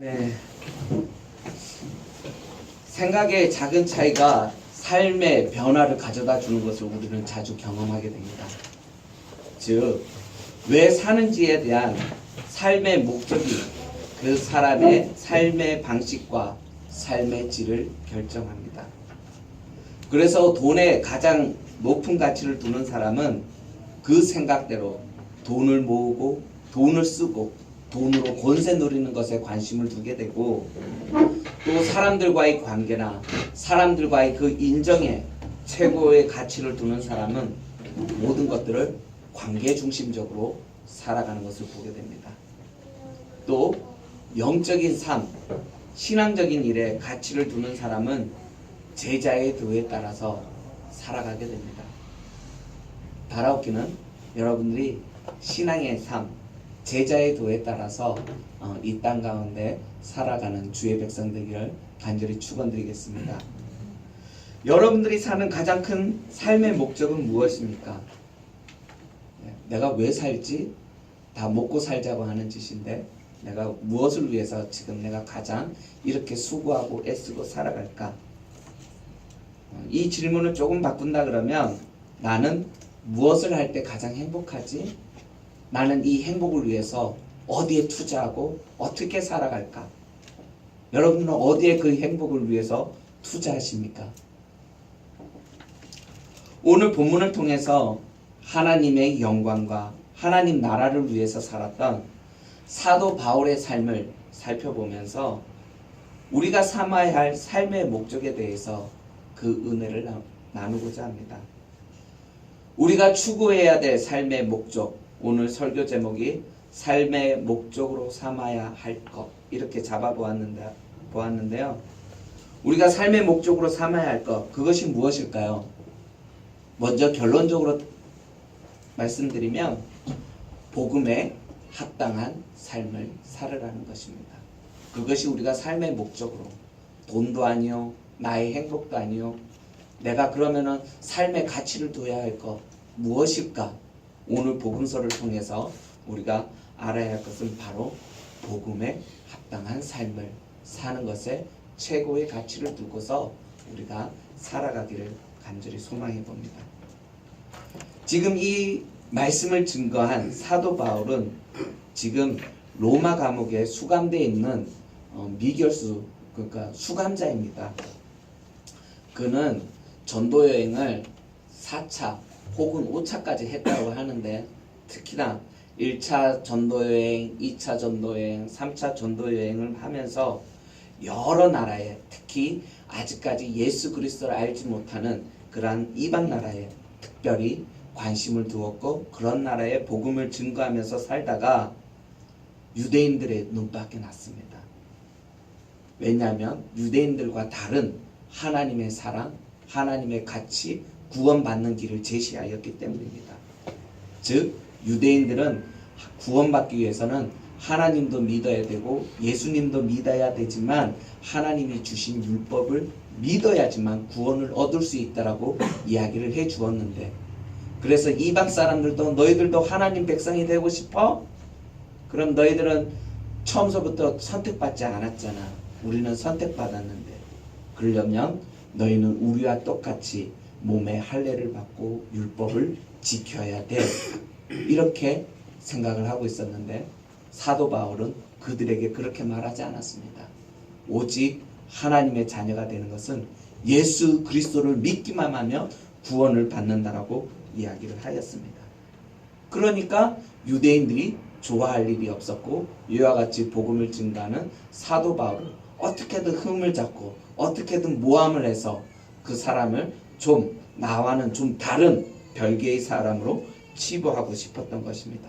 네. 생각의 작은 차이가 삶의 변화를 가져다 주는 것을 우리는 자주 경험하게 됩니다. 즉, 왜 사는지에 대한 삶의 목적이 그 사람의 삶의 방식과 삶의 질을 결정합니다. 그래서 돈에 가장 높은 가치를 두는 사람은 그 생각대로 돈을 모으고 돈을 쓰고 돈으로 권세 누리는 것에 관심을 두게 되고, 또 사람들과의 관계나 사람들과의 그 인정에 최고의 가치를 두는 사람은 모든 것들을 관계 중심적으로 살아가는 것을 보게 됩니다. 또 영적인 삶, 신앙적인 일에 가치를 두는 사람은 제자의 도에 따라서 살아가게 됩니다. 바라옵기는 여러분들이 신앙의 삶, 제자의 도에 따라서 이 땅 가운데 살아가는 주의 백성 되기를 간절히 축원드리겠습니다. 여러분들이 사는 가장 큰 삶의 목적은 무엇입니까? 내가 왜 살지? 다 먹고 살자고 하는 짓인데 내가 무엇을 위해서 지금 내가 가장 이렇게 수고하고 애쓰고 살아갈까? 이 질문을 조금 바꾼다 그러면, 나는 무엇을 할 때 가장 행복하지? 나는 이 행복을 위해서 어디에 투자하고 어떻게 살아갈까? 여러분은 어디에 그 행복을 위해서 투자하십니까? 오늘 본문을 통해서 하나님의 영광과 하나님 나라를 위해서 살았던 사도 바울의 삶을 살펴보면서 우리가 삼아야 할 삶의 목적에 대해서 그 은혜를 나누고자 합니다. 우리가 추구해야 될 삶의 목적, 오늘 설교 제목이 삶의 목적으로 삼아야 할 것, 이렇게 보았는데요. 우리가 삶의 목적으로 삼아야 할 것, 그것이 무엇일까요? 먼저 결론적으로 말씀드리면 복음에 합당한 삶을 살아가는 것입니다. 그것이 우리가 삶의 목적으로, 돈도 아니요, 나의 행복도 아니요, 내가 그러면은 삶의 가치를 둬야 할 것 무엇일까? 오늘 복음서를 통해서 우리가 알아야 할 것은 바로 복음에 합당한 삶을 사는 것에 최고의 가치를 두고서 우리가 살아가기를 간절히 소망해 봅니다. 지금 이 말씀을 증거한 사도 바울은 지금 로마 감옥에 수감되어 있는 미결수, 그러니까 수감자입니다. 그는 전도 여행을 4차 혹은 5차까지 했다고 하는데, 특히나 1차 전도여행, 2차 전도여행, 3차 전도여행을 하면서 여러 나라에, 특히 아직까지 예수 그리스도를 알지 못하는 그러한 이방 나라에 특별히 관심을 두었고, 그런 나라에 복음을 증거하면서 살다가 유대인들의 눈밖에 났습니다. 왜냐하면 유대인들과 다른 하나님의 사랑, 하나님의 가치, 구원받는 길을 제시하였기 때문입니다. 즉, 유대인들은 구원받기 위해서는 하나님도 믿어야 되고 예수님도 믿어야 되지만 하나님이 주신 율법을 믿어야지만 구원을 얻을 수 있다라고 이야기를 해 주었는데, 그래서 이방 사람들도 너희들도 하나님 백성이 되고 싶어? 그럼 너희들은 처음서부터 선택받지 않았잖아. 우리는 선택받았는데, 그러려면 너희는 우리와 똑같이 몸에 할례를 받고 율법을 지켜야 돼. 이렇게 생각을 하고 있었는데, 사도 바울은 그들에게 그렇게 말하지 않았습니다. 오직 하나님의 자녀가 되는 것은 예수 그리스도를 믿기만 하면 구원을 받는다라고 이야기를 하였습니다. 그러니까 유대인들이 좋아할 일이 없었고, 이와 같이 복음을 증거하는 사도 바울은 어떻게든 흠을 잡고 어떻게든 모함을 해서 그 사람을 좀 나와는 좀 다른 별개의 사람으로 치부하고 싶었던 것입니다.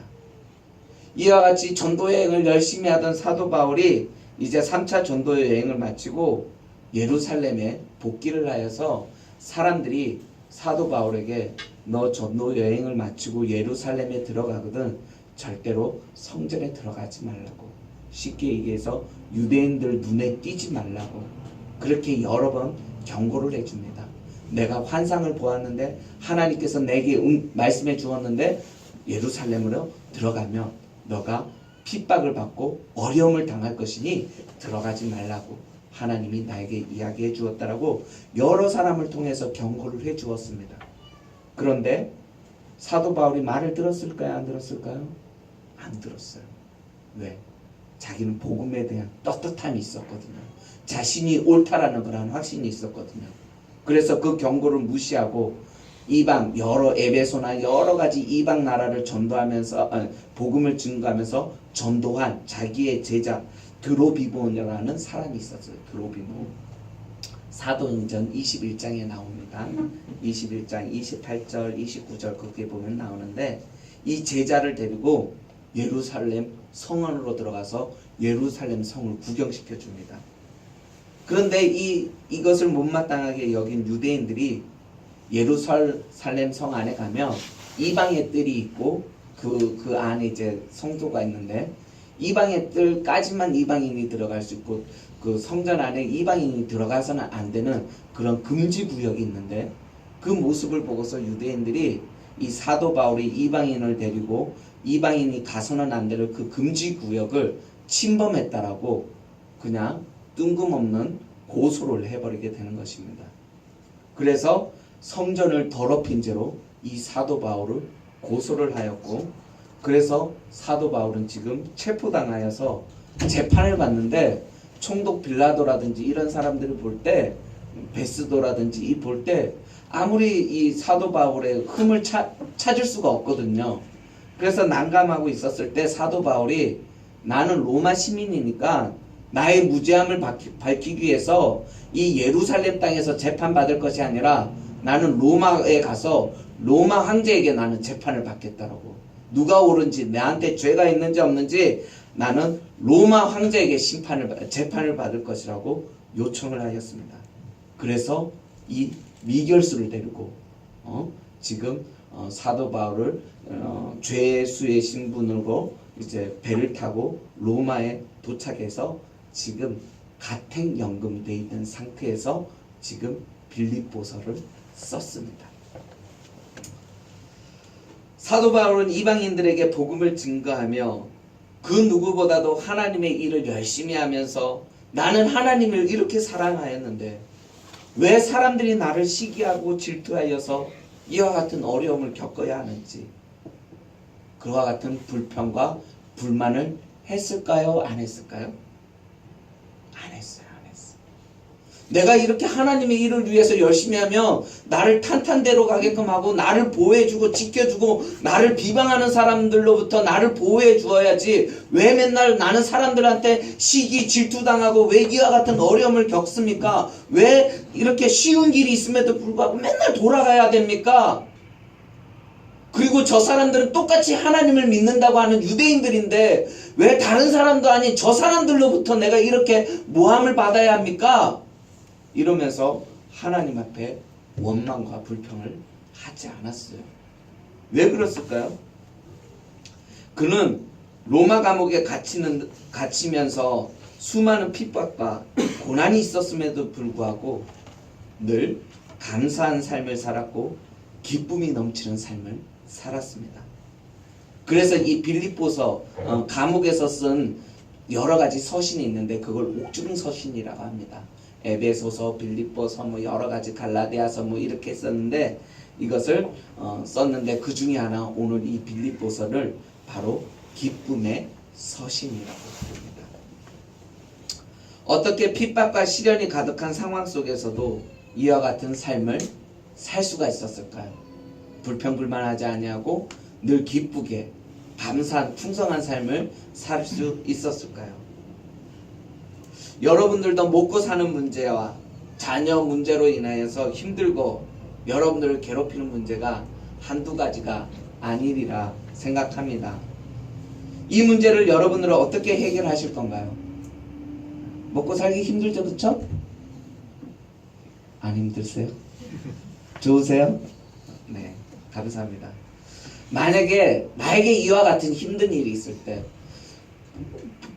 이와 같이 전도여행을 열심히 하던 사도 바울이 이제 3차 전도여행을 마치고 예루살렘에 복귀를 하여서 사람들이 사도 바울에게 너 전도여행을 마치고 예루살렘에 들어가거든 절대로 성전에 들어가지 말라고, 쉽게 얘기해서 유대인들 눈에 띄지 말라고 그렇게 여러 번 경고를 해줍니다. 내가 환상을 보았는데 하나님께서 내게 말씀해 주었는데 예루살렘으로 들어가면 너가 핍박을 받고 어려움을 당할 것이니 들어가지 말라고 하나님이 나에게 이야기해 주었다라고 여러 사람을 통해서 경고를 해 주었습니다. 그런데 사도 바울이 말을 들었을까요? 안 들었을까요? 안 들었어요. 왜? 자기는 복음에 대한 떳떳함이 있었거든요. 자신이 옳다라는 그런 확신이 있었거든요. 그래서 그 경고를 무시하고 이방 여러 에베소나 여러 가지 이방 나라를 전도하면서 복음을 증거하면서 전도한 자기의 제자 드로비몬이라는 사람이 있었어요. 드로비몬. 사도행전 21장에 나옵니다. 21장 28절 29절 거기에 보면 나오는데 이 제자를 데리고 예루살렘 성안으로 들어가서 예루살렘 성을 구경시켜 줍니다. 그런데 이것을 못마땅하게 여긴 유대인들이 예루살렘 성 안에 가면 이방의 뜰이 있고 그 안에 이제 성소가 있는데 이방의 뜰까지만 이방인이 들어갈 수 있고 그 성전 안에 이방인이 들어가서는 안 되는 그런 금지 구역이 있는데 그 모습을 보고서 유대인들이 이 사도 바울이 이방인을 데리고 이방인이 가서는 안 되는 그 금지 구역을 침범했다라고 그냥 뜬금없는 고소를 해버리게 되는 것입니다. 그래서 성전을 더럽힌 죄로 이 사도 바울을 고소를 하였고 그래서 사도 바울은 지금 체포당하여서 재판을 받는데 총독 빌라도라든지 이런 사람들을 볼 때 베스도라든지 이 볼 때 아무리 이 사도 바울의 흠을 찾을 수가 없거든요. 그래서 난감하고 있었을 때 사도 바울이 나는 로마 시민이니까 나의 무죄함을 밝히기 위해서 이 예루살렘 땅에서 재판받을 것이 아니라 나는 로마에 가서 로마 황제에게 나는 재판을 받겠다라고. 누가 옳은지 내한테 죄가 있는지 없는지 나는 로마 황제에게 재판을 받을 것이라고 요청을 하였습니다. 그래서 이 미결수를 데리고 지금 사도 바울을 죄수의 신분으로 이제 배를 타고 로마에 도착해서 지금 가택연금돼 있는 상태에서 지금 빌립보서를 썼습니다. 사도 바울은 이방인들에게 복음을 증거하며 그 누구보다도 하나님의 일을 열심히 하면서 나는 하나님을 이렇게 사랑하였는데 왜 사람들이 나를 시기하고 질투하여서 이와 같은 어려움을 겪어야 하는지 그와 같은 불평과 불만을 했을까요? 안 했을까요? 안 했어요. 안 했어요. 내가 이렇게 하나님의 일을 위해서 열심히 하면 나를 탄탄대로 가게끔 하고 나를 보호해주고 지켜주고 나를 비방하는 사람들로부터 나를 보호해 주어야지 왜 맨날 나는 사람들한테 시기 질투당하고 왜 이와 같은 어려움을 겪습니까? 왜 이렇게 쉬운 길이 있음에도 불구하고 맨날 돌아가야 됩니까? 그리고 저 사람들은 똑같이 하나님을 믿는다고 하는 유대인들인데 왜 다른 사람도 아닌 저 사람들로부터 내가 이렇게 모함을 받아야 합니까? 이러면서 하나님 앞에 원망과 불평을 하지 않았어요. 왜 그랬을까요? 그는 로마 감옥에 갇히면서 수많은 핍박과 고난이 있었음에도 불구하고 늘 감사한 삶을 살았고 기쁨이 넘치는 삶을 살았습니다. 그래서 이 빌립보서 감옥에서 쓴 여러 가지 서신이 있는데 그걸 옥중 서신이라고 합니다. 에베소서, 빌립보서, 뭐 여러 가지 갈라디아서 뭐 이렇게 썼는데 이것을 썼는데 그 중에 하나 오늘 이 빌립보서를 바로 기쁨의 서신이라고 부릅니다. 어떻게 핍박과 시련이 가득한 상황 속에서도 이와 같은 삶을 살 수가 있었을까요? 불평불만하지 아니하고 늘 기쁘게 감사한 풍성한 삶을 살 수 있었을까요? 여러분들도 먹고 사는 문제와 자녀 문제로 인하여서 힘들고 여러분들을 괴롭히는 문제가 한두 가지가 아니리라 생각합니다. 이 문제를 여러분들은 어떻게 해결하실 건가요? 먹고 살기 힘들죠, 그쵸? 안 힘드세요? 좋으세요? 네, 감사합니다. 만약에 나에게 이와 같은 힘든 일이 있을 때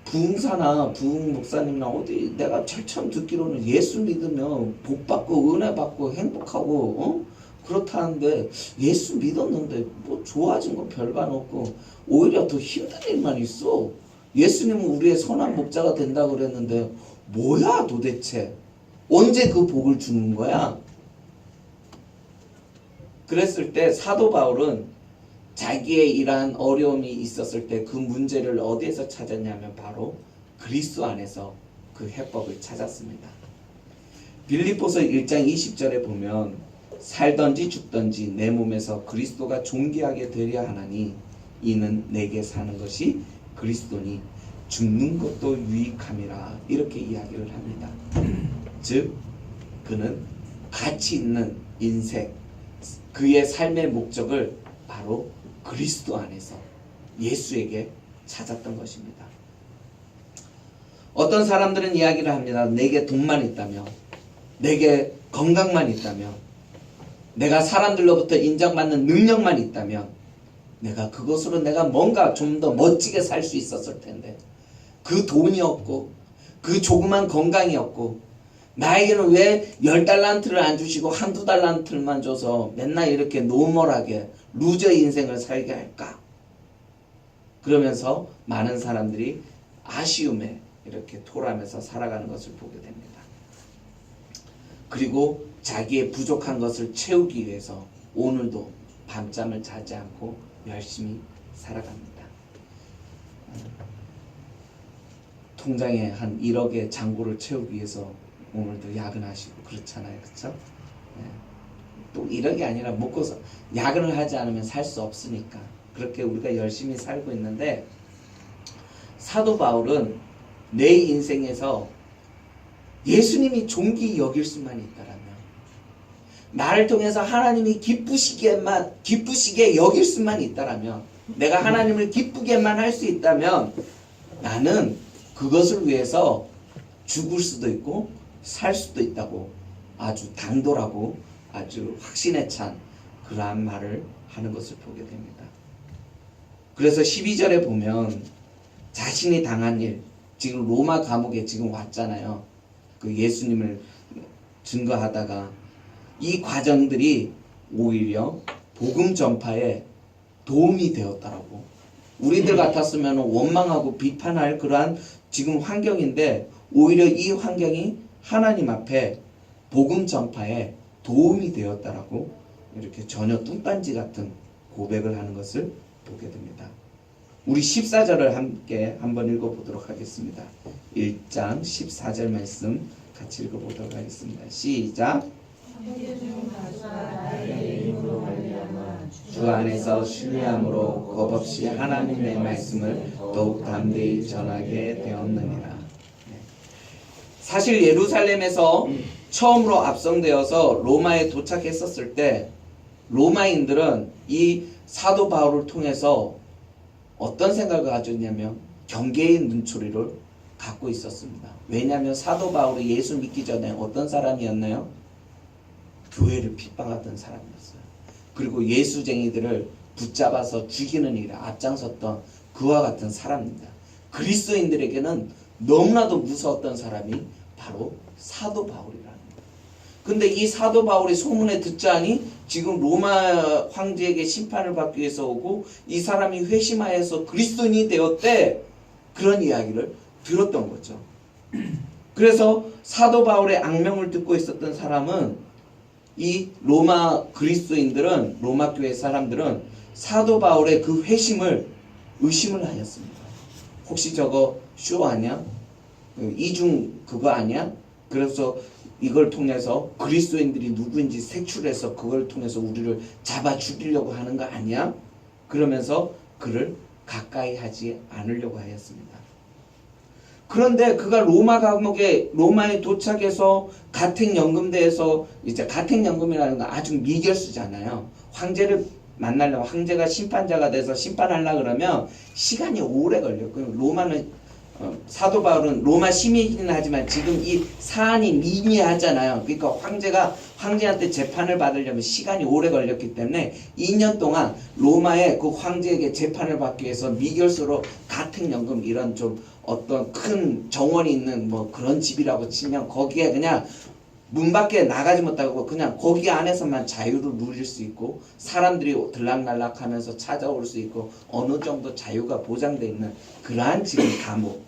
부흥사나 부흥 목사님이나 어디 내가 처음 듣기로는 예수 믿으면 복 받고 은혜 받고 행복하고 그렇다는데 예수 믿었는데 뭐 좋아진 거 별반 없고 오히려 더 힘든 일만 있어. 예수님은 우리의 선한 목자가 된다고 그랬는데 뭐야 도대체? 언제 그 복을 주는 거야? 그랬을 때 사도 바울은 자기의 이러한 어려움이 있었을 때 그 문제를 어디에서 찾았냐면 바로 그리스도 안에서 그 해법을 찾았습니다. 빌립보서 1장 20절에 보면 살든지 죽든지 내 몸에서 그리스도가 존귀하게 되려 하나니 이는 내게 사는 것이 그리스도니 죽는 것도 유익함이라 이렇게 이야기를 합니다. 즉 그는 가치 있는 인생 그의 삶의 목적을 바로 그리스도 안에서 예수에게 찾았던 것입니다. 어떤 사람들은 이야기를 합니다. 내게 돈만 있다면, 내게 건강만 있다면, 내가 사람들로부터 인정받는 능력만 있다면 내가 그것으로 내가 뭔가 좀 더 멋지게 살 수 있었을 텐데 그 돈이 없고 그 조그만 건강이 없고 나에게는 왜 10달란트를 안 주시고 한두 달란트만 줘서 맨날 이렇게 노멀하게 루저 인생을 살게 할까? 그러면서 많은 사람들이 아쉬움에 이렇게 토라면서 살아가는 것을 보게 됩니다. 그리고 자기의 부족한 것을 채우기 위해서 오늘도 밤잠을 자지 않고 열심히 살아갑니다. 통장에 한 1억의 잔고를 채우기 위해서 오늘도 야근하시고 그렇잖아요. 그렇죠? 또 1억이 아니라 먹고서 야근을 하지 않으면 살 수 없으니까 그렇게 우리가 열심히 살고 있는데 사도 바울은 내 인생에서 예수님이 존귀 여길 수만 있다라면 나를 통해서 하나님이 기쁘시게 여길 수만 있다라면 내가 하나님을 기쁘게만 할 수 있다면 나는 그것을 위해서 죽을 수도 있고 살 수도 있다고 아주 당돌하고 아주 확신에 찬 그러한 말을 하는 것을 보게 됩니다. 그래서 12절에 보면 자신이 당한 일, 지금 로마 감옥에 지금 왔잖아요. 그 예수님을 증거하다가 이 과정들이 오히려 복음 전파에 도움이 되었다라고. 우리들 같았으면 원망하고 비판할 그러한 지금 환경인데 오히려 이 환경이 하나님 앞에 복음 전파에 도움이 되었다라고 이렇게 전혀 뚱딴지 같은 고백을 하는 것을 보게 됩니다. 우리 14절을 함께 한번 읽어보도록 하겠습니다. 1장 14절 말씀 같이 읽어보도록 하겠습니다. 시작. 주 안에서 신뢰함으로 겁없이 하나님의 말씀을 더욱 담대히 전하게 되었느니라. 사실 예루살렘에서 처음으로 압송되어서 로마에 도착했었을 때 로마인들은 이 사도 바울을 통해서 어떤 생각을 가졌냐면 경계의 눈초리를 갖고 있었습니다. 왜냐하면 사도 바울이 예수 믿기 전에 어떤 사람이었나요? 교회를 핍박하던 사람이었어요. 그리고 예수쟁이들을 붙잡아서 죽이는 일에 앞장섰던 그와 같은 사람입니다. 그리스도인들에게는 너무나도 무서웠던 사람이 바로 사도 바울이라는 거예요. 근데 이 사도 바울이 소문에 듣자니 지금 로마 황제에게 심판을 받기 위해서 오고 이 사람이 회심하여서 그리스도인이 되었대. 그런 이야기를 들었던 거죠. 그래서 사도 바울의 악명을 듣고 있었던 사람은 이 로마 그리스도인들은 로마 교회 사람들은 사도 바울의 그 회심을 의심을 하였습니다. 혹시 저거 쇼 아니야? 이중 그거 아니야? 그래서 이걸 통해서 그리스도인들이 누구인지 색출해서 그걸 통해서 우리를 잡아 죽이려고 하는 거 아니야? 그러면서 그를 가까이 하지 않으려고 하였습니다. 그런데 그가 로마 감옥에 로마에 도착해서 가택연금대에서 이제 가택연금이라는 건 아주 미결수잖아요. 황제를 만나려면 황제가 심판자가 돼서 심판하려고 그러면 시간이 오래 걸렸고요. 로마는 사도 바울은 로마 시민이긴 하지만 지금 이 사안이 미미하잖아요. 그러니까 황제한테 재판을 받으려면 시간이 오래 걸렸기 때문에 2년 동안 로마의 그 황제에게 재판을 받기 위해서 미결수로 가택연금 이런 좀 어떤 큰 정원이 있는 뭐 그런 집이라고 치면 거기에 그냥 문 밖에 나가지 못하고 그냥 거기 안에서만 자유를 누릴 수 있고 사람들이 들락날락하면서 찾아올 수 있고 어느 정도 자유가 보장되어 있는 그러한 지금 감옥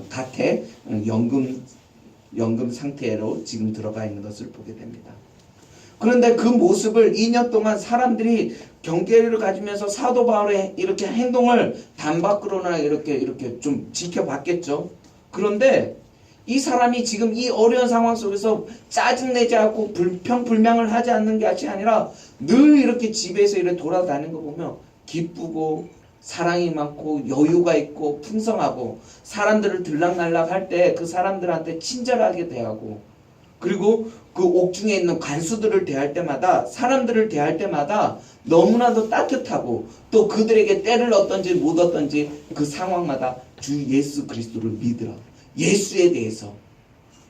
갓에 연금 상태로 지금 들어가 있는 것을 보게 됩니다. 그런데 그 모습을 2년 동안 사람들이 경계를 가지면서 사도 바울의 이렇게 행동을 단밖으로나 이렇게 좀 지켜봤겠죠. 그런데 이 사람이 지금 이 어려운 상황 속에서 짜증내지 않고 불평불명을 하지 않는 것이 아니라 늘 이렇게 집에서 이렇게 돌아다니는 거 보면 기쁘고 사랑이 많고 여유가 있고 풍성하고 사람들을 들락날락 할 때 그 사람들한테 친절하게 대하고 그리고 그 옥중에 있는 관수들을 대할 때마다 사람들을 대할 때마다 너무나도 따뜻하고 또 그들에게 때를 얻든지 못 얻든지 그 상황마다 주 예수 그리스도를 믿으라. 예수에 대해서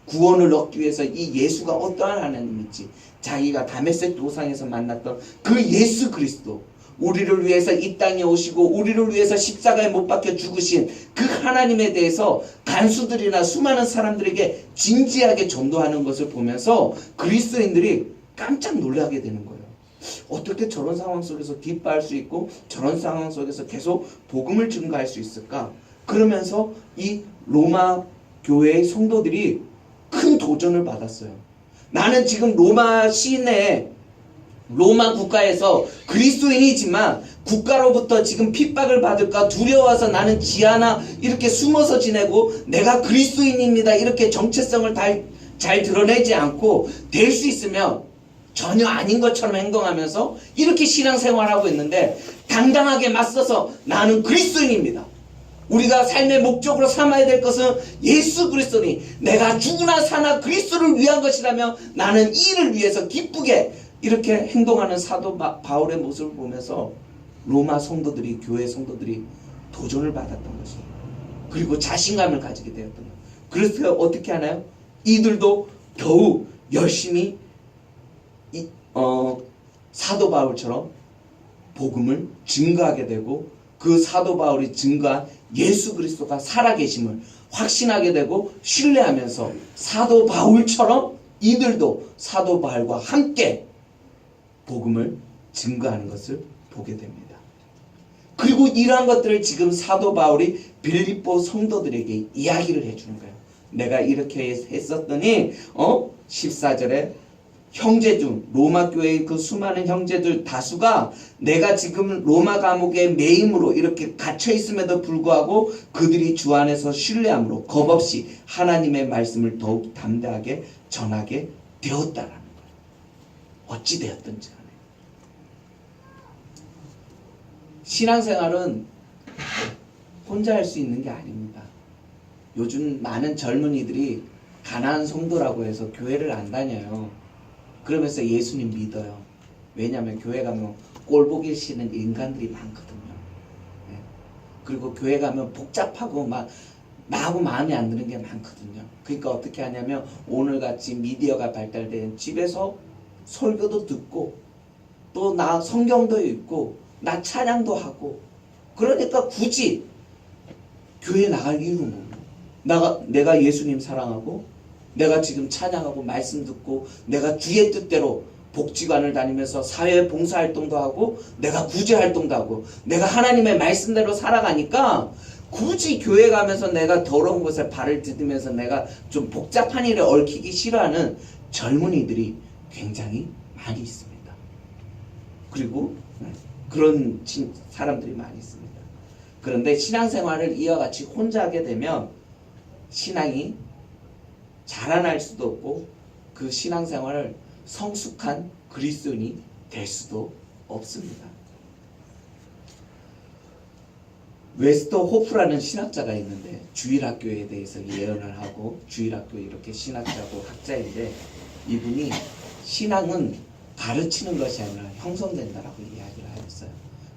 구원을 얻기 위해서 이 예수가 어떠한 하나님인지 자기가 다메섹 도상에서 만났던 그 예수 그리스도 우리를 위해서 이 땅에 오시고 우리를 위해서 십자가에 못 박혀 죽으신 그 하나님에 대해서 간수들이나 수많은 사람들에게 진지하게 전도하는 것을 보면서 그리스도인들이 깜짝 놀라게 되는 거예요. 어떻게 저런 상황 속에서 기뻐할 수 있고 저런 상황 속에서 계속 복음을 증거할 수 있을까? 그러면서 이 로마 교회의 성도들이 큰 도전을 받았어요. 나는 지금 로마 시내 로마 국가에서 그리스도인이지만 국가로부터 지금 핍박을 받을까 두려워서 나는 지하나 이렇게 숨어서 지내고 내가 그리스도인입니다 이렇게 정체성을 잘 드러내지 않고 될 수 있으면 전혀 아닌 것처럼 행동하면서 이렇게 신앙생활하고 있는데 당당하게 맞서서 나는 그리스도인입니다. 우리가 삶의 목적으로 삼아야 될 것은 예수 그리스도니 내가 죽으나 사나 그리스도를 위한 것이라며 나는 이 일을 위해서 기쁘게 이렇게 행동하는 사도 바울의 모습을 보면서 로마 성도들이 교회 성도들이 도전을 받았던 것이에요. 그리고 자신감을 가지게 되었던 거예요. 그래서 어떻게 하나요? 이들도 겨우 열심히 사도 바울처럼 복음을 증거하게 되고 그 사도 바울이 증거한 예수 그리스도가 살아계심을 확신하게 되고 신뢰하면서 사도 바울처럼 이들도 사도 바울과 함께 복음을 증거하는 것을 보게 됩니다. 그리고 이러한 것들을 지금 사도 바울이 빌립보 성도들에게 이야기를 해주는 거예요. 내가 이렇게 했었더니 14절에 형제중 로마 교회의 그 수많은 형제들 다수가 내가 지금 로마 감옥에 매임으로 이렇게 갇혀 있음에도 불구하고 그들이 주 안에서 신뢰함으로 겁없이 하나님의 말씀을 더욱 담대하게 전하게 되었다라는 거예요. 어찌 되었든지 간에 신앙생활은 혼자 할 수 있는 게 아닙니다. 요즘 많은 젊은이들이 가난한 성도라고 해서 교회를 안 다녀요. 그러면서 예수님 믿어요. 왜냐하면 교회 가면 꼴보기 싫은 인간들이 많거든요. 네. 그리고 교회 가면 복잡하고 막 나하고 마음에 안 드는 게 많거든요. 그러니까 어떻게 하냐면 오늘같이 미디어가 발달된 집에서 설교도 듣고 또 나 성경도 읽고 나 찬양도 하고 그러니까 굳이 교회 나갈 이유는 뭐예요? 내가 예수님 사랑하고 내가 지금 찬양하고 말씀 듣고 내가 주의 뜻대로 복지관을 다니면서 사회 봉사활동도 하고 내가 구제활동도 하고 내가 하나님의 말씀대로 살아가니까 굳이 교회 가면서 내가 더러운 곳에 발을 디디면서 내가 좀 복잡한 일에 얽히기 싫어하는 젊은이들이 굉장히 많이 있습니다. 그리고 그런 사람들이 많이 있습니다. 그런데 신앙생활을 이와 같이 혼자 하게 되면 신앙이 자라날 수도 없고 그 신앙생활을 성숙한 그리스도인이 될 수도 없습니다. 웨스터 호프라는 신학자가 있는데 주일학교에 대해서 예언을 하고 주일학교 이렇게 신학자고 학자인데 이분이 신앙은 가르치는 것이 아니라 형성된다라고 이야기를 하였어요.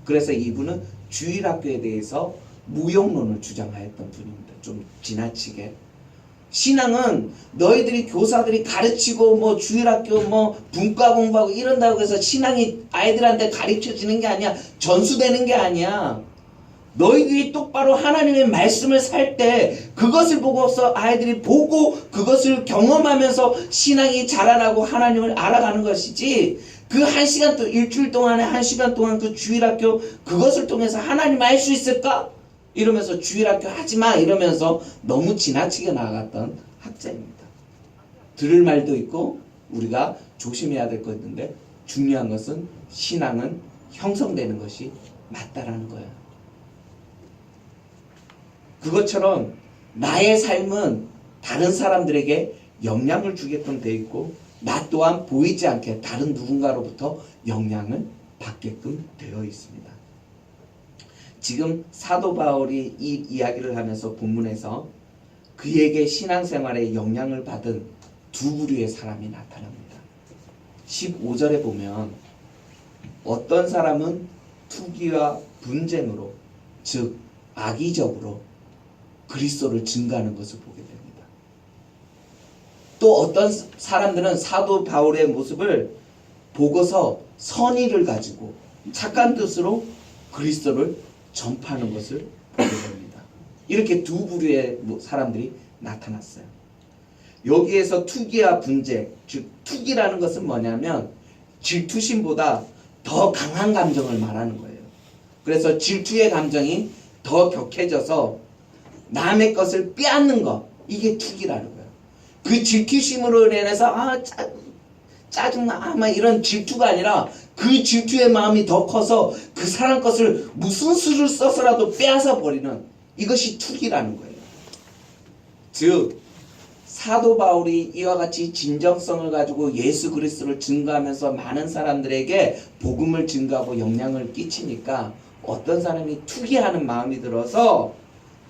그래서 이분은 주일학교에 대해서 무용론을 주장하였던 분입니다. 좀 지나치게 신앙은 너희들이 교사들이 가르치고 뭐 주일학교 뭐 분과 공부하고 이런다고 해서 신앙이 아이들한테 가르쳐지는 게 아니야. 전수되는 게 아니야. 너희들이 똑바로 하나님의 말씀을 살 때 그것을 보고서 아이들이 보고 그것을 경험하면서 신앙이 자라나고 하나님을 알아가는 것이지, 그 1시간 또 일주일 동안에 1시간 동안 그 주일학교 그것을 통해서 하나님 알 수 있을까? 이러면서 주일학교 하지마 이러면서 너무 지나치게 나아갔던 학자입니다. 들을 말도 있고 우리가 조심해야 될 거 있는데, 중요한 것은 신앙은 형성되는 것이 맞다라는 거예요. 그것처럼 나의 삶은 다른 사람들에게 영향을 주게끔 되어 있고, 나 또한 보이지 않게 다른 누군가로부터 영향을 받게끔 되어 있습니다. 지금 사도 바울이 이 이야기를 하면서 본문에서 그에게 신앙생활에 영향을 받은 두 부류의 사람이 나타납니다. 15절에 보면 어떤 사람은 투기와 분쟁으로, 즉 악의적으로 그리스도를 증거하는 것을 보게 됩니다. 또 어떤 사람들은 사도 바울의 모습을 보고서 선의를 가지고 착한 뜻으로 그리스도를 전파하는 것을 보게 됩니다. 이렇게 두 부류의 사람들이 나타났어요. 여기에서 투기와 분쟁, 즉 투기라는 것은 뭐냐면 질투심보다 더 강한 감정을 말하는 거예요. 그래서 질투의 감정이 더 격해져서 남의 것을 빼앗는 것, 이게 투기라는 거예요. 그 질투심으로 인해서 짜증나 막 이런 질투가 아니라 그 질투의 마음이 더 커서 그 사람 것을 무슨 수를 써서라도 빼앗아 버리는, 이것이 투기라는 거예요. 즉 사도 바울이 이와 같이 진정성을 가지고 예수 그리스도를 증거하면서 많은 사람들에게 복음을 증거하고 영향을 끼치니까 어떤 사람이 투기하는 마음이 들어서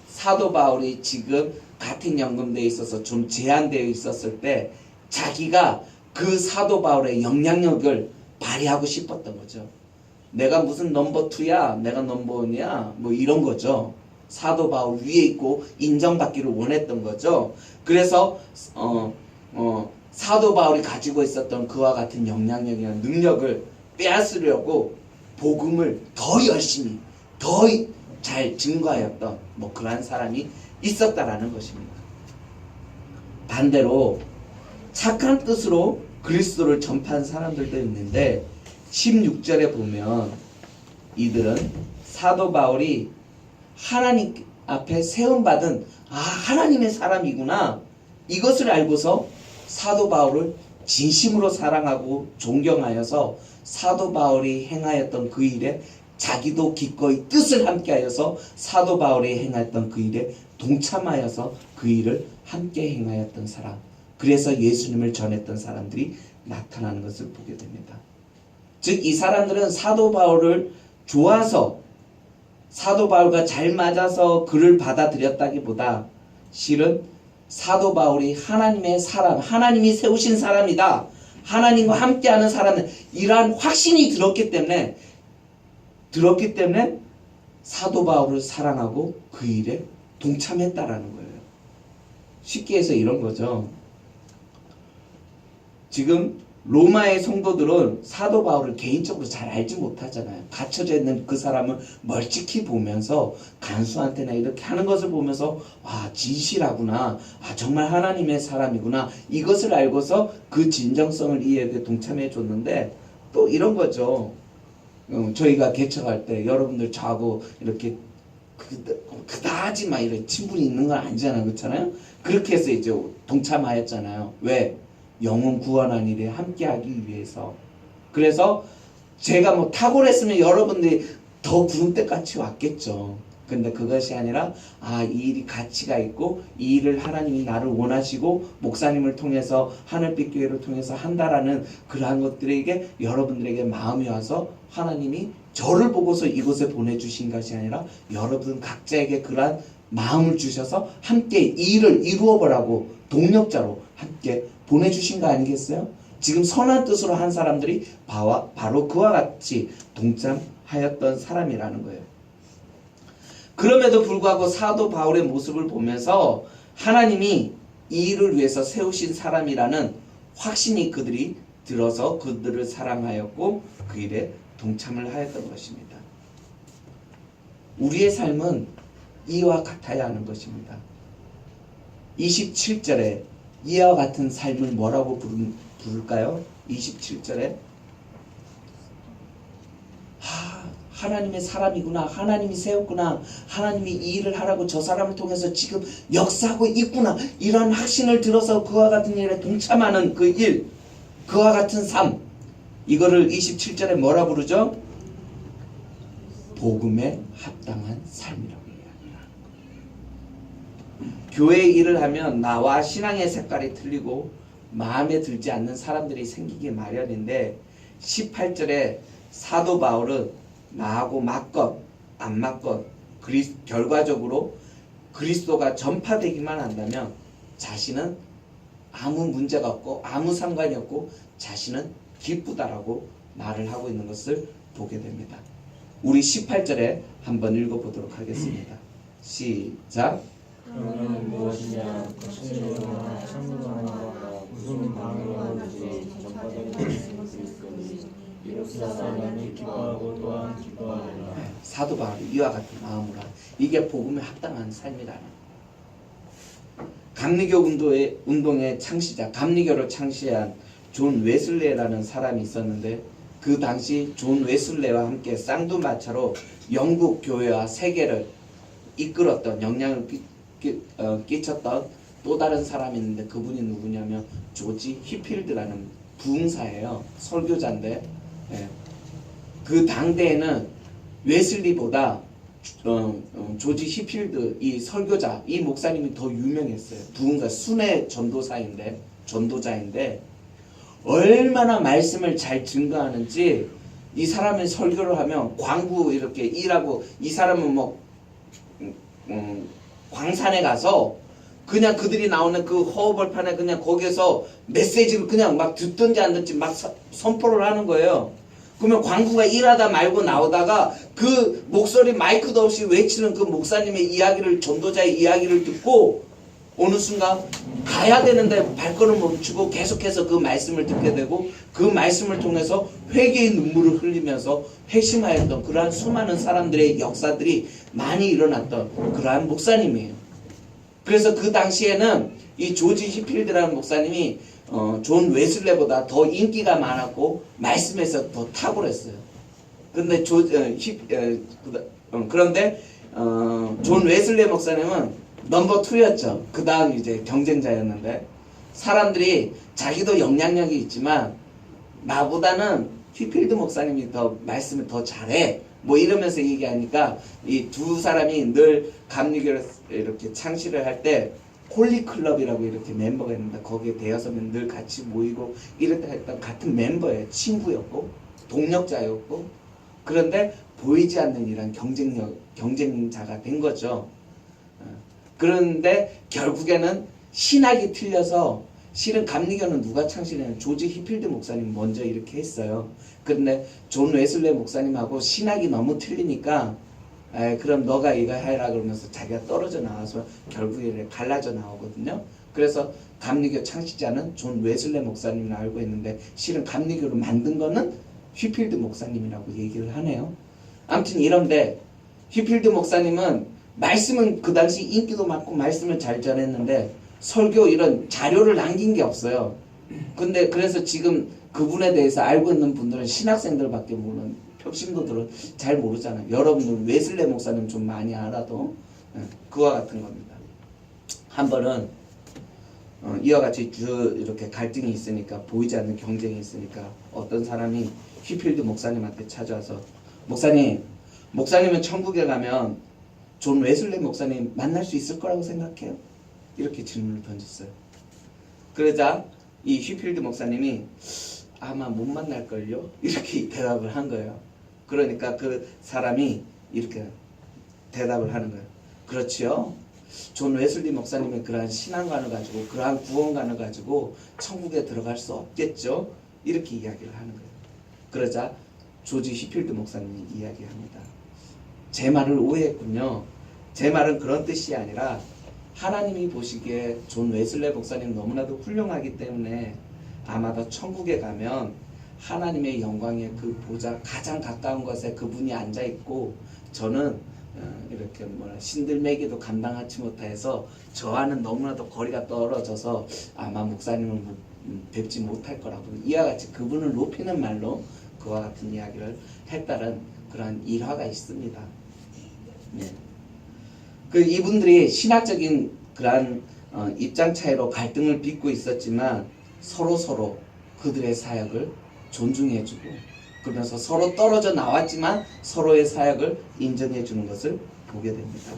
사도 바울이 지금 같은 연금대에 있어서 좀 제한되어 있었을 때 자기가 그 사도 바울의 영향력을 발휘하고 싶었던 거죠. 내가 무슨 넘버 2야, 내가 넘버 1이야, 뭐 이런 거죠. 사도 바울 위에 있고 인정받기를 원했던 거죠. 그래서 사도 바울이 가지고 있었던 그와 같은 영향력이나 능력을 빼앗으려고 복음을 더 열심히, 더 잘 증거하였던 뭐 그러한 사람이 있었다라는 것입니다. 반대로 착한 뜻으로 그리스도를 전파한 사람들도 있는데 16절에 보면 이들은 사도 바울이 하나님 앞에 세움받은 하나님의 사람이구나, 이것을 알고서 사도 바울을 진심으로 사랑하고 존경하여서 사도 바울이 행하였던 그 일에 자기도 기꺼이 뜻을 함께하여서 사도 바울이 행했던 그 일에 동참하여서 그 일을 함께 행하였던 사람, 그래서 예수님을 전했던 사람들이 나타나는 것을 보게 됩니다. 즉 이 사람들은 사도 바울을 좋아서, 사도 바울과 잘 맞아서 그를 받아들였다기보다 실은 사도 바울이 하나님의 사람, 하나님이 세우신 사람이다, 하나님과 함께하는 사람은 이러한 확신이 들었기 때문에 사도 바울을 사랑하고 그 일에 동참했다라는 거예요. 쉽게 해서 이런 거죠. 지금 로마의 성도들은 사도 바울을 개인적으로 잘 알지 못하잖아요. 갇혀져 있는 그 사람을 멀찍이 보면서 간수한테나 이렇게 하는 것을 보면서 진실하구나, 정말 하나님의 사람이구나, 이것을 알고서 그 진정성을 이해하게 동참해 줬는데, 또 이런 거죠. 저희가 개척할 때 여러분들 저하고 이렇게 그다지 막 이런 친분이 있는 건 아니잖아요. 그렇잖아요. 그렇게 해서 이제 동참하였잖아요. 왜? 영혼 구원한 일에 함께하기 위해서. 그래서 제가 뭐 탁월했으면 여러분들이 더 구름대같이 왔겠죠. 근데 그것이 아니라 이 일이 가치가 있고 이 일을 하나님이 나를 원하시고 목사님을 통해서 하늘빛 교회를 통해서 한다라는 그러한 것들에게 여러분들에게 마음이 와서 하나님이 저를 보고서 이곳에 보내주신 것이 아니라 여러분 각자에게 그러한 마음을 주셔서 함께 이 일을 이루어보라고 동력자로 함께 보내주신 거 아니겠어요? 지금 선한 뜻으로 한 사람들이 바로 그와 같이 동참하였던 사람이라는 거예요. 그럼에도 불구하고 사도 바울의 모습을 보면서 하나님이 이 일을 위해서 세우신 사람이라는 확신이 그들이 들어서 그들을 사랑하였고 그 일에 동참을 하였던 것입니다. 우리의 삶은 이와 같아야 하는 것입니다. 27절에 이와 같은 삶을 뭐라고 부를까요? 27절에 하나님의 사람이구나, 하나님이 세웠구나, 하나님이 이 일을 하라고 저 사람을 통해서 지금 역사하고 있구나, 이러한 확신을 들어서 그와 같은 일에 동참하는 그 일, 그와 같은 삶, 이거를 27절에 뭐라 부르죠? 복음에 합당한 삶이라고 이야기합니다. 교회 일을 하면 나와 신앙의 색깔이 틀리고 마음에 들지 않는 사람들이 생기기 마련인데 18절에 사도 바울은 나하고 맞건 안 맞건 결과적으로 그리스도가 전파되기만 한다면 자신은 아무 문제가 없고 아무 상관이 없고 자신은 기쁘다라고 말을 하고 있는 것을 보게 됩니다. 우리 18절에 한번 읽어보도록 하겠습니다. 시작. 그러면 무엇이냐 신령과 참으로나 무슨 방언이든지 전파되는 것이 있으니 이렇게 사람이 기뻐하고 또한 기뻐하리라. 사도 바울이 이와 같은 마음으로 이게 복음에 합당한 삶이라는. 감리교 운동의 창시자, 감리교를 창시한 존 웨슬레라는 사람이 있었는데 그 당시 존 웨슬레와 함께 쌍두마차로 영국 교회와 세계를 이끌었던 영향을 끼쳤던 또 다른 사람이 있는데 그분이 누구냐면 조지 휘필드라는 부흥사예요. 설교자인데 그 당대에는 웨슬리보다 조지 휘필드 이 설교자 이 목사님이 더 유명했어요. 부흥사 순회 전도자인데 얼마나 말씀을 잘 증거하는지 이 사람의 설교를 하면 광구 이렇게 일하고 이 사람은 뭐 광산에 가서 그냥 그들이 나오는 그 허허벌판에 그냥 거기에서 메시지를 그냥 막 듣든지 안 듣든지 막 선포를 하는 거예요. 그러면 광구가 일하다 말고 나오다가 그 목소리 마이크도 없이 외치는 그 목사님의 이야기를 전도자의 이야기를 듣고 어느 순간 가야 되는데 발걸음을 멈추고 계속해서 그 말씀을 듣게 되고 그 말씀을 통해서 회개의 눈물을 흘리면서 회심하였던 그러한 수많은 사람들의 역사들이 많이 일어났던 그러한 목사님이에요. 그래서 그 당시에는 이 조지 휘필드라는 목사님이 존 웨슬레보다 더 인기가 많았고 말씀에서 더 탁월했어요. 그런데 그런데 존 웨슬레 목사님은 넘버 2였죠. 그 다음 이제 경쟁자였는데 사람들이 자기도 영향력이 있지만 나보다는 휘필드 목사님이 더 말씀을 더 잘해 뭐 이러면서 얘기하니까 이 두 사람이 늘 감리교를 이렇게 창시를 할 때 홀리클럽이라고 이렇게 멤버가 있는데 거기에 대여서면 늘 같이 모이고 이럴 때 했던 같은 멤버예요. 친구였고 동력자였고 그런데 보이지 않는 이런 경쟁자가 된 거죠. 그런데 결국에는 신학이 틀려서 실은 감리교는 누가 창시했냐면 조지 휘필드 목사님 먼저 이렇게 했어요. 그런데 존 웨슬레 목사님하고 신학이 너무 틀리니까 그럼 너가 이거 해라 그러면서 자기가 떨어져 나와서 결국에 갈라져 나오거든요. 그래서 감리교 창시자는 존 웨슬레 목사님을 알고 있는데 실은 감리교를 만든 거는 휘필드 목사님이라고 얘기를 하네요. 아무튼 이런데 휘필드 목사님은 말씀은 그 당시 인기도 많고 말씀을 잘 전했는데 설교 이런 자료를 남긴 게 없어요. 근데 그래서 지금 그분에 대해서 알고 있는 분들은 신학생들밖에 모르는 평신도들은 잘 모르잖아요. 여러분들 웨슬레 목사님 좀 많이 알아도 그와 같은 겁니다. 한 번은 이와 같이 이렇게 갈등이 있으니까 보이지 않는 경쟁이 있으니까 어떤 사람이 휘필드 목사님한테 찾아와서 목사님은 천국에 가면 존 웨슬레 목사님 만날 수 있을 거라고 생각해요? 이렇게 질문을 던졌어요. 그러자 이 휘필드 목사님이 아마 못 만날걸요? 이렇게 대답을 한 거예요. 그러니까 그 사람이 이렇게 대답을 하는 거예요. 그렇지요. 존 웨슬리 목사님의 그러한 신앙관을 가지고 그러한 구원관을 가지고 천국에 들어갈 수 없겠죠. 이렇게 이야기를 하는 거예요. 그러자 조지 휘필드 목사님이 이야기합니다. 제 말을 오해했군요. 제 말은 그런 뜻이 아니라 하나님이 보시기에 존 웨슬레 목사님 너무나도 훌륭하기 때문에 아마도 천국에 가면 하나님의 영광의 그 보좌 가장 가까운 곳에 그분이 앉아있고 저는 이렇게 신들매기도 감당하지 못해서 저와는 너무나도 거리가 떨어져서 아마 목사님을 뵙지 못할 거라고 이와 같이 그분을 높이는 말로 그와 같은 이야기를 했다는 그런 일화가 있습니다. 네. 그 이분들이 신학적인 그러한 입장 차이로 갈등을 빚고 있었지만 서로 그들의 사역을 존중해주고 그러면서 서로 떨어져 나왔지만 서로의 사역을 인정해 주는 것을 보게 됩니다.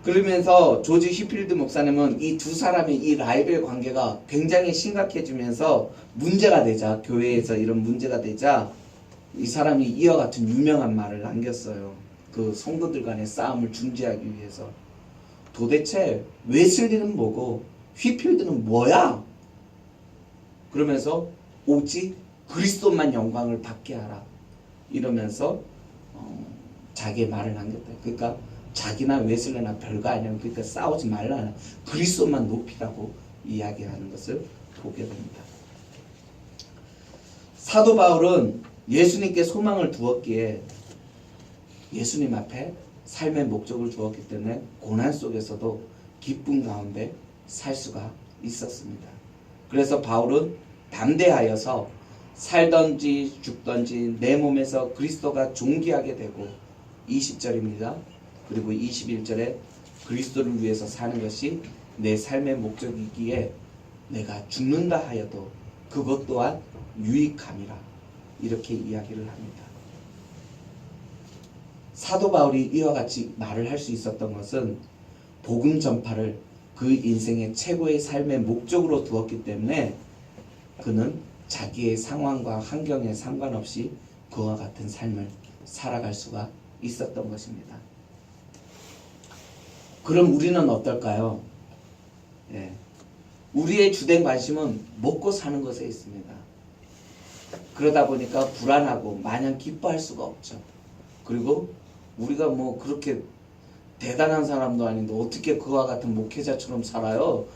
그러면서 조지 휘필드 목사님은 이 두 사람의 이 라이벌 관계가 굉장히 심각해지면서 문제가 되자, 교회에서 이런 문제가 되자 이 사람이 이와 같은 유명한 말을 남겼어요. 그 성도들 간의 싸움을 중지하기 위해서. 도대체 웨슬리는 뭐고 휘필드는 뭐야? 그러면서 오직 그리스도만 영광을 받게 하라 이러면서 자기의 말을 남겼다. 그러니까 자기나 웨슬리나 별거 아니야. 그러니까 싸우지 말라. 그리스도만 높이라고 이야기하는 것을 보게 됩니다. 사도 바울은 예수님께 소망을 두었기에 예수님 앞에 삶의 목적을 두었기 때문에 고난 속에서도 기쁨 가운데 살 수가 있었습니다. 그래서 바울은 담대하여서 살던지 죽던지 내 몸에서 그리스도가 존귀하게 되고 20절입니다. 그리고 21절에 그리스도를 위해서 사는 것이 내 삶의 목적이기에 내가 죽는다 하여도 그것 또한 유익함이라 이렇게 이야기를 합니다. 사도 바울이 이와 같이 말을 할 수 있었던 것은 복음 전파를 그 인생의 최고의 삶의 목적으로 두었기 때문에 그는 자기의 상황과 환경에 상관없이 그와 같은 삶을 살아갈 수가 있었던 것입니다. 그럼 우리는 어떨까요? 예. 우리의 주된 관심은 먹고 사는 것에 있습니다. 그러다 보니까 불안하고 마냥 기뻐할 수가 없죠. 그리고 우리가 뭐 그렇게 대단한 사람도 아닌데 어떻게 그와 같은 목회자처럼 살아요?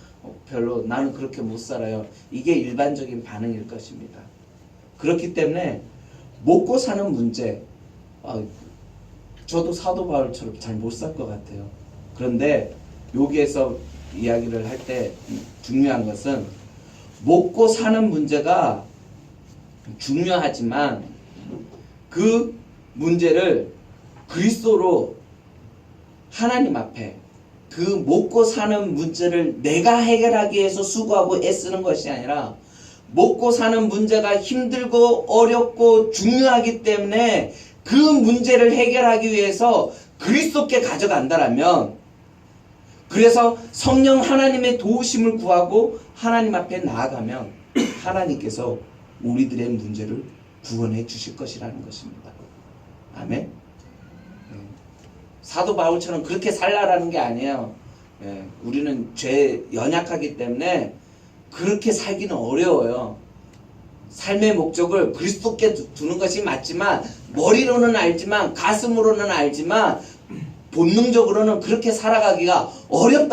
별로 나는 그렇게 못 살아요. 이게 일반적인 반응일 것입니다. 그렇기 때문에 먹고 사는 문제, 저도 사도 바울처럼 잘 못 살 것 같아요. 그런데 여기에서 이야기를 할 때 중요한 것은 먹고 사는 문제가 중요하지만 그 문제를 그리스도로 하나님 앞에 그 먹고 사는 문제를 내가 해결하기 위해서 수고하고 애쓰는 것이 아니라 먹고 사는 문제가 힘들고 어렵고 중요하기 때문에 그 문제를 해결하기 위해서 그리스도께 가져간다라면 그래서 성령 하나님의 도우심을 구하고 하나님 앞에 나아가면 하나님께서 우리들의 문제를 구원해 주실 것이라는 것입니다. 아멘. 사도 바울처럼 그렇게 살라라는 게 아니에요. 우리는 죄 연약하기 때문에 그렇게 살기는 어려워요. 삶의 목적을 그리스도께 두는 것이 맞지만 머리로는 알지만 가슴으로는 알지만 본능적으로는 그렇게 살아가기가 어렵다.